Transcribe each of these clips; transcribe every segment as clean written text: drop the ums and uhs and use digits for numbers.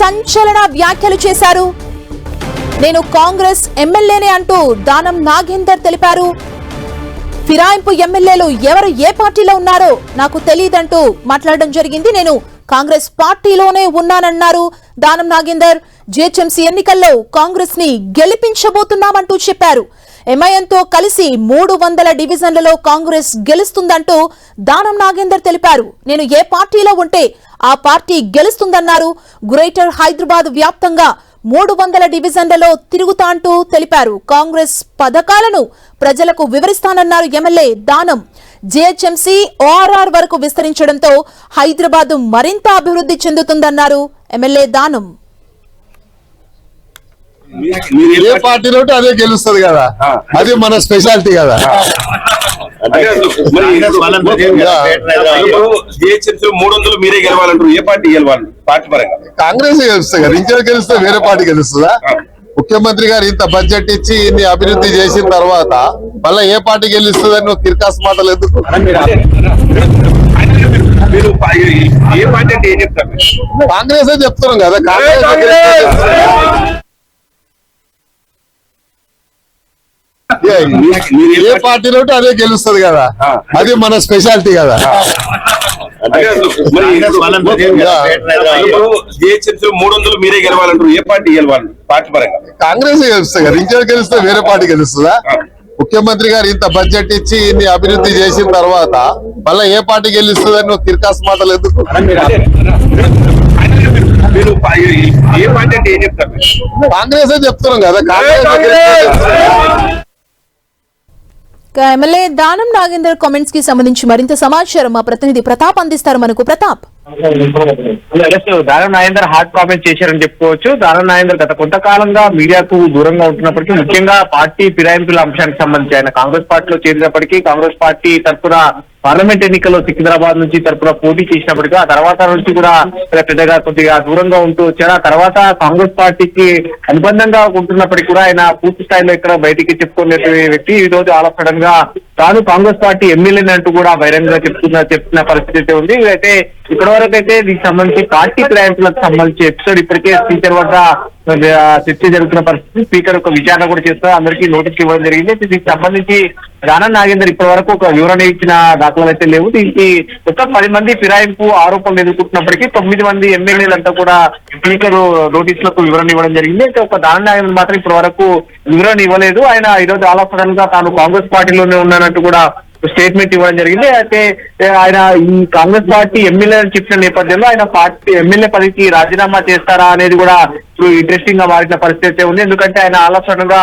సంచలన వ్యాఖ్యలు చేశారు. నేను కాంగ్రెస్ ఎమ్మెల్యేనే అంటూ దానం నాగేందర్ తెలిపారు. ఫిరాయింపు ఎమ్మెల్యేలు ఎవరు ఏ పార్టీలో ఉన్నారో నాకు తెలియదంటూ మాట్లాడడం జరిగింది. నేను కాంగ్రెస్ పార్టీలోనే ఉన్నానన్నారు దానం నాగేందర్. జీహెచ్ఎంసీ ఎన్నికల్లో కాంగ్రెస్ ని గెలిపించబోతున్నామంటూ చెప్పారు. ఎంఐఎంతో కలిసి 300 డివిజన్లలో కాంగ్రెస్ గెలుస్తుందంటూ దానం నాగేందర్ తెలిపారు. నేను ఏ పార్టీలో ఉంటే ఆ పార్టీ గెలుస్తుందన్నారు. గ్రేటర్ హైదరాబాద్ వ్యాప్తంగా 300 డివిజన్లలో తిరుగుతా అంటూ తెలిపారు. కాంగ్రెస్ పథకాలను ప్రజలకు వివరిస్తానన్నారు ఎమ్మెల్యే దానం. జీహెచ్ఎంసీ ఓఆర్ఆర్ వరకు విస్తరించడంతో హైదరాబాద్ మరింత అభివృద్ధి చెందుతుందన్నారు ఎమ్మెల్యే దానం. ఏ పార్టీలో అదే గెలుస్తుంది కదా, అది మన స్పెషాలిటీ కదా. మీరే గెలవాలంటారు, ఏ పార్టీ గెలవాలి? పార్టీ పరంగా కాంగ్రెస్ గెలుస్తుంది కదా, ఇంకే గెలిస్తే వేరే పార్టీ గెలుస్తుందా? ముఖ్యమంత్రి గారు ఇంత బడ్జెట్ ఇచ్చి ఇన్ని అభివృద్ధి చేసిన తర్వాత మళ్ళీ ఏ పార్టీ గెలుస్తుందని నువ్వు తిరకాసు మాటలు ఎందుకు? మీరు ఏ పార్టీ అంటే ఏం చెప్తారు? కాంగ్రెస్ చెప్తున్నాం కదా. కాంగ్రెస్ ఏ పార్టీలో అదే గెలుస్తుంది కదా, అది మన స్పెషాలిటీ కదా. మీరే గెలవాలంటారు, ఏ పార్టీ గెలవాలి? పార్టీ పరంగా కాంగ్రెస్ గెలుస్తుంది కదా, ఇంకే గెలిస్తే వేరే పార్టీ గెలుస్తుందా? ముఖ్యమంత్రి గారు ఇంత బడ్జెట్ ఇచ్చి ఇన్ని అభివృద్ధి చేసిన తర్వాత మళ్ళీ ఏ పార్టీ గెలుస్తుందని నువ్వు తిరకాసు మాటలు ఎందుకు? మీరు ఏ పార్టీ అంటే ఏం చెప్తారు? కాంగ్రెస్ చెప్తున్నాం కదా. కాంగ్రెస్ ఎమ్మెల్యే దానం నాగేందర్ కామెంట్స్ కి సంబంధించి మరింత సమాచారం మా ప్రతినిధి ప్రతాప్ అందిస్తారు. మనకు ప్రతాప్. దానం నాగేందర్ హాట్ కామెంట్ చేశారని చెప్పుకోవచ్చు. దానం నాగేందర్ గత కొంతకాలంగా మీడియాకు దూరంగా ఉంటున్నప్పటికీ, ముఖ్యంగా పార్టీ ఫిరాయింపుల అంశానికి సంబంధించి ఆయన కాంగ్రెస్ పార్టీలో చేరినప్పటికీ, కాంగ్రెస్ పార్టీ తరఫున పార్లమెంట్ ఎన్నికల్లో సికింద్రాబాద్ నుంచి తరఫున పోటీ చేసినప్పటికీ ఆ తర్వాత నుంచి కూడా పెద్దగా కొద్దిగా దూరంగా ఉంటూ వచ్చారు. ఆ తర్వాత కాంగ్రెస్ పార్టీకి అనుబంధంగా ఉంటున్నప్పటికీ కూడా ఆయన పూర్తి స్థాయిలో ఇక్కడ బయటికి చెప్పుకునే వ్యక్తి ఈ రోజు ఆల్ సడన్ గా తాను కాంగ్రెస్ పార్టీ ఎమ్మెల్యేని అంటూ కూడా బహిరంగంగా చెప్తున్న పరిస్థితి అయితే ఉంది. అయితే ఇప్పటి వరకు అయితే దీనికి సంబంధించి పార్టీ ఫిరాయింపులకు సంబంధించి ఎపిసోడ్ ఇప్పటికే స్పీకర్ వద్ద చర్చ జరుగుతున్న పరిస్థితి. స్పీకర్ ఒక విచారణ కూడా చేస్తారు, అందరికీ నోటీస్ ఇవ్వడం జరిగింది. దీనికి సంబంధించి దానం నాగేందర్ ఇప్పటి వరకు ఒక వివరణ ఇచ్చిన దాఖలు అయితే లేవు. దీనికి మొత్తం 10 మంది ఫిరాయింపు ఆరోపణలు ఎదుర్కొంటున్నప్పటికీ 9 మంది ఎమ్మెల్యేలంతా కూడా స్పీకర్ నోటీసులకు వివరణ ఇవ్వడం జరిగింది. అయితే ఒక దానం నాగేందర్ మాత్రం ఇప్పటి వరకు వివరణ ఇవ్వలేదు. ఆయన ఈ రోజు ఆలోచనగా తాను కాంగ్రెస్ పార్టీలోనే ఉన్నానంటూ కూడా స్టేట్మెంట్ ఇవ్వడం జరిగింది. అయితే ఆయన ఈ కాంగ్రెస్ పార్టీ ఎమ్మెల్యే అని చెప్పిన నేపథ్యంలో ఆయన పార్టీ ఎమ్మెల్యే పదవికి రాజీనామా చేస్తారా అనేది కూడా ఇప్పుడు ఇంట్రెస్టింగ్ గా మారిన పరిస్థితి ఉంది. ఎందుకంటే ఆయన ఆలోచనగా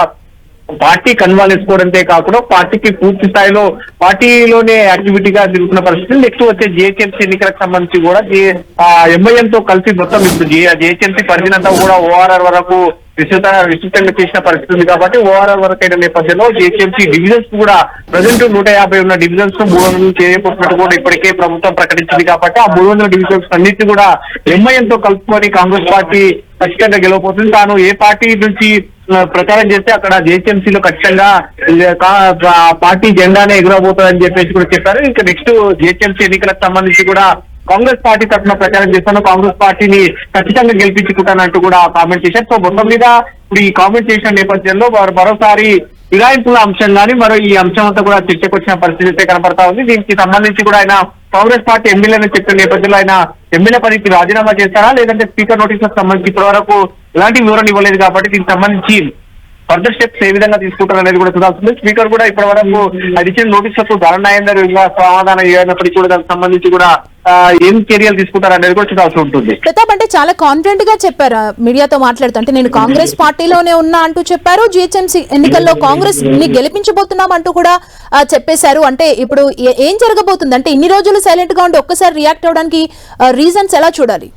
పార్టీ కన్వాల్ వేసుకోవడంతో కాకుండా పార్టీకి పూర్తి స్థాయిలో పార్టీలోనే యాక్టివిటీగా జరుగుతున్న పరిస్థితి. నెక్స్ట్ వచ్చే జీహెచ్ఎంసీ ఎన్నికలకు సంబంధించి కూడా ఎంఐఎంతో కలిసి మొత్తం ఇప్పుడు జీహెచ్ఎంసీ పరిధినంతా కూడా ఓఆర్ఆర్ వరకు విస్తృతంగా చేసిన పరిస్థితి ఉంది. కాబట్టి ఓఆర్ఆర్ వరకు అయిన నేపథ్యంలో జీహెచ్ఎంసీ డివిజన్స్ కూడా ప్రజెంట్ 150 ఉన్న డివిజన్స్ 300 చేయబోతున్నట్టు కూడా ఇప్పటికే ప్రభుత్వం ప్రకటించింది. కాబట్టి ఆ 300 డివిజన్స్ అన్నింటినీ కూడా ఎంఐఎంతో కలుపుకొని కాంగ్రెస్ పార్టీ ఖచ్చితంగా గెలవబోతుంది. తాను ఏ పార్టీ నుంచి ప్రచారం చేస్తే అక్కడ జీహెచ్ఎంసీలో ఖచ్చితంగా పార్టీ జెండానే ఎగురబోతుందని చెప్పేసి కూడా చెప్పారు. ఇంకా నెక్స్ట్ జీహెచ్ఎంసీ ఎన్నికలకు సంబంధించి కూడా కాంగ్రెస్ పార్టీ తరఫున ప్రచారం చేస్తాను, కాంగ్రెస్ పార్టీని ఖచ్చితంగా గెలిపించుకుంటానంటూ కూడా కామెంట్ చేశారు. సో మొత్తం మీద ఇప్పుడు ఈ కామెంట్ చేసిన నేపథ్యంలో వారు మరోసారి ఫిరాయింపుల అంశం కానీ మరో ఈ అంశం అంతా కూడా చర్చకు వచ్చిన పరిస్థితి అయితే కనపడతా ఉంది. దీనికి సంబంధించి కూడా ఆయన కాంగ్రెస్ పార్టీ ఎమ్మెల్యేని చెప్పిన నేపథ్యంలో ఆయన ఎమ్మెల్యే పదవికి రాజీనామా చేస్తారా లేదంటే స్పీకర్ నోటీసులకు సంబంధించి ఇప్పటి వరకు ఎలాంటి వివరణ ఇవ్వలేదు. కాబట్టి దీనికి సంబంధించి ఫర్దర్ స్టెప్స్ ఏ విధంగా తీసుకుంటారు అనేది కూడా చూడాల్సింది. స్పీకర్ కూడా ఇప్పటి వరకు ఇచ్చిన నోటీసులకు దానం నాగేందర్ సమాధానం ఇవ్వనప్పటికీ కూడా దానికి సంబంధించి కూడా ఏం చర్యలు తీసుకుంటారు అనేది కూడా చూడాల్సి ఉంటుంది. ప్రతాప్ అంటే చాలా కాన్ఫిడెంట్ గా చెప్పారు మీడియాతో మాట్లాడుతుంటే, నేను కాంగ్రెస్ పార్టీలోనే ఉన్నా అంటూ చెప్పారు. జీహెచ్ఎంసీ ఎన్నికల్లో కాంగ్రెస్ ని గెలిపించబోతున్నాం అంటూ కూడా చెప్పేశారు. అంటే ఇప్పుడు ఏం జరగబోతుంది అంటే ఇన్ని రోజులు సైలెంట్ గా ఉండి ఒక్కసారి రియాక్ట్ అవడానికి రీజన్స్ ఎలా చూడాలి?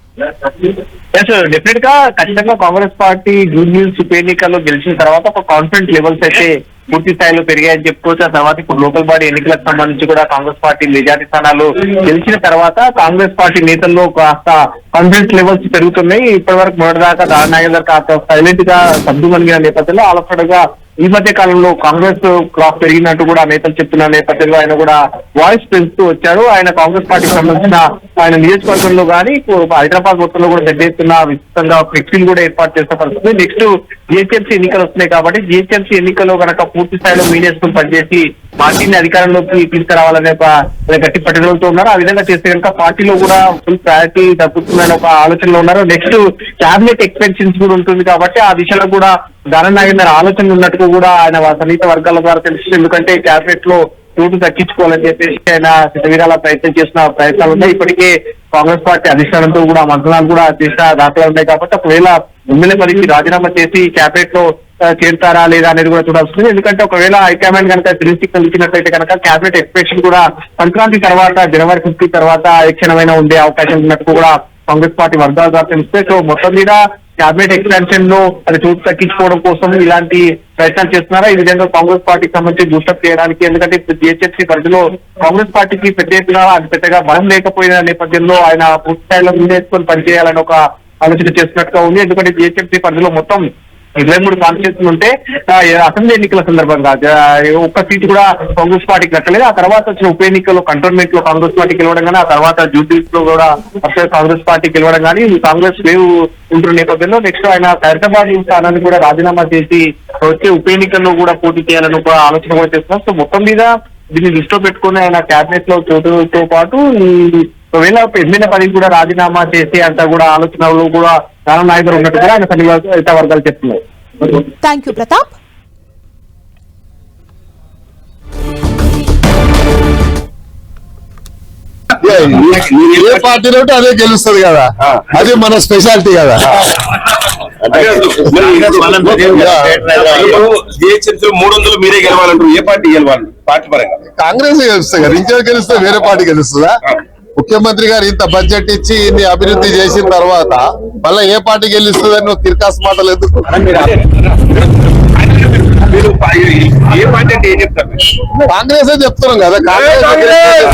డెఫినెట్ గా ఖచ్చితంగా కాంగ్రెస్ పార్టీ జూబ్లీహిల్స్ ఉప ఎన్నికల్లో గెలిచిన తర్వాత ఒక కాన్ఫిడెంట్ లెవెల్స్ అయితే పూర్తి స్థాయిలో పెరిగాయని చెప్పుకోవచ్చు. ఆ తర్వాత ఇప్పుడు లోకల్ బాడీ ఎన్నికలకు సంబంధించి కూడా కాంగ్రెస్ పార్టీ మెజార్టీ స్థానాలు గెలిచిన తర్వాత కాంగ్రెస్ పార్టీ నేతల్లో కాస్త కాన్ఫిడెన్స్ లెవెల్స్ పెరుగుతున్నాయి. ఇప్పటి వరకు మొదటిదాకా దానం నాగేందర్ కాస్త సైలెంట్ గా సర్దుమణిగిన నేపథ్యంలో ఆలోచనగా ఈ మధ్య కాలంలో కాంగ్రెస్ క్రాప్ పెరిగినట్టు కూడా నేతలు చెప్తున్న నేపథ్యంలో ఆయన కూడా వాయిస్ పెంచుతూ వచ్చారు. ఆయన కాంగ్రెస్ పార్టీకి సంబంధించిన ఆయన నియోజకవర్గంలో కానీ హైదరాబాద్ మొత్తంలో కూడా పెద్ద ఎత్తున విస్తృతంగా ఫ్లెక్సీలు కూడా ఏర్పాటు చేసిన పరిస్థితి. నెక్స్ట్ జిహెచ్ఎంసీ ఎన్నికలు వస్తున్నాయి కాబట్టి జిహెచ్ఎంసీ ఎన్నికల్లో కనుక పూర్తి స్థాయిలో మీడియాస్కులు పనిచేసి పార్టీని అధికారంలోకి తీసుకురావాలనే ఒక గట్టి పట్టుదలతో ఉన్నారు. ఆ విధంగా చేస్తే కనుక పార్టీలో కూడా ఫుల్ ప్రయారిటీ తగ్గుతుందనే ఒక ఆలోచనలో ఉన్నారు. నెక్స్ట్ క్యాబినెట్ ఎక్స్పెన్షన్స్ కూడా ఉంటుంది కాబట్టి ఆ దిశలో కూడా దానం నాగేందర్ ఆలోచన ఉన్నట్టుగా కూడా ఆయన సన్నిహిత వర్గాల ద్వారా తెలుస్తుంది. ఎందుకంటే క్యాబినెట్ లో చోటు దక్కించుకోవాలని చెప్పేసి ఆయన శతవీరాల ప్రయత్నం చేసిన ప్రయత్నాలు ఉన్నాయి. ఇప్పటికే కాంగ్రెస్ పార్టీ అధిష్టానంతో కూడా మంత్రాలు కూడా చేసిన దాఖలు ఉన్నాయి కాబట్టి ఒకవేళ ఎమ్మెల్యే పదవికి రాజీనామా చేసి క్యాబినెట్ లో చేరుతారా లేదా అనేది కూడా చూడాల్సింది. ఎందుకంటే ఒకవేళ హైకమాండ్ కనుక గ్రీన్ సిగ్నల్ ఇచ్చినట్లయితే కనుక క్యాబినెట్ ఎక్స్పెన్షన్ కూడా సంక్రాంతి తర్వాత జనవరి 5 తర్వాత ఏ క్షణమైనా ఉండే అవకాశం ఉన్నట్టు కూడా కాంగ్రెస్ పార్టీ వర్గాల ద్వారా తెలిస్తే. సో మొత్తం మీద క్యాబినెట్ ఎక్స్పెన్షన్ లో అది చోటు తగ్గించుకోవడం కోసం ఇలాంటి ప్రయత్నాలు చేస్తున్నారా? ఈ విధంగా కాంగ్రెస్ పార్టీకి సంబంధించి బూస్టప్ చేయడానికి, ఎందుకంటే జిహెచ్ఎంసీ పరిధిలో కాంగ్రెస్ పార్టీకి పెద్ద ఎత్తున అది పెద్దగా బలం లేకపోయిన నేపథ్యంలో ఆయన పూర్తి స్థాయిలో ముందేసుకొని పనిచేయాలని ఒక ఆలోచన చేస్తున్నట్టుగా ఉంది. ఎందుకంటే జిహెచ్ఎంసీ పరిధిలో మొత్తం 23 కాన్స్టిట్యూన్సీలు ఉంటే అసెంబ్లీ ఎన్నికల సందర్భంగా ఒక్క సీటు కూడా కాంగ్రెస్ పార్టీకి దక్కలేదు. ఆ తర్వాత వచ్చిన ఉప ఎన్నికల్లో కంటోన్మెంట్ లో కాంగ్రెస్ పార్టీ గెలవడం కానీ, ఆ తర్వాత జూబ్లీస్ లో కూడా కాంగ్రెస్ పార్టీ గెలవడం కానీ కాంగ్రెస్ వేవ్ ఉంటున్న నేపథ్యంలో నెక్స్ట్ ఆయన హైదరాబాద్ స్థానాన్ని కూడా రాజీనామా చేసి వచ్చే ఉప ఎన్నికల్లో కూడా పోటీ చేయాలని ఒక ఆలోచన కూడా చేస్తున్నారు. సో మొత్తం మీద దీన్ని దృష్టిలో పెట్టుకుని ఆయన క్యాబినెట్ లో చోటుతో పాటు ఒకవేళ ఎమ్మెల్యే పదవి కూడా రాజీనామా చేసి అంత కూడా ఆలోచనలు కూడా దానం నాయకులు ఉన్నట్టు కూడా ఆయన సన్నిహిత వర్గాలు చెప్తున్నారు. Thank you Pratap. ఏ పార్టీలో ఉంటే అదే గెలుస్తుంది కదా, అది మన స్పెషాలిటీ కదా. జిహెచ్ఎంసీ 300 మీరే గెలవాలంటారు. ఏ పార్టీ గెలవాలి పార్టీ పరంగా? కాంగ్రెస్ గెలుస్తుంది కదా. రింజల్ గెలిస్తే వేరే పార్టీ గెలుస్తుందా? ముఖ్యమంత్రి గారు ఇంత బడ్జెట్ ఇచ్చి ఇన్ని అభివృద్ధి చేసిన తర్వాత మళ్ళీ ఏ పార్టీ గెలుస్తుందని నువ్వు తిరకాసు మాటలు ఎందుకు? మీరు ఏ పార్టీ అంటే ఏం చెప్తారు? కాంగ్రెస్ చెప్తున్నాం కదా. కాంగ్రెస్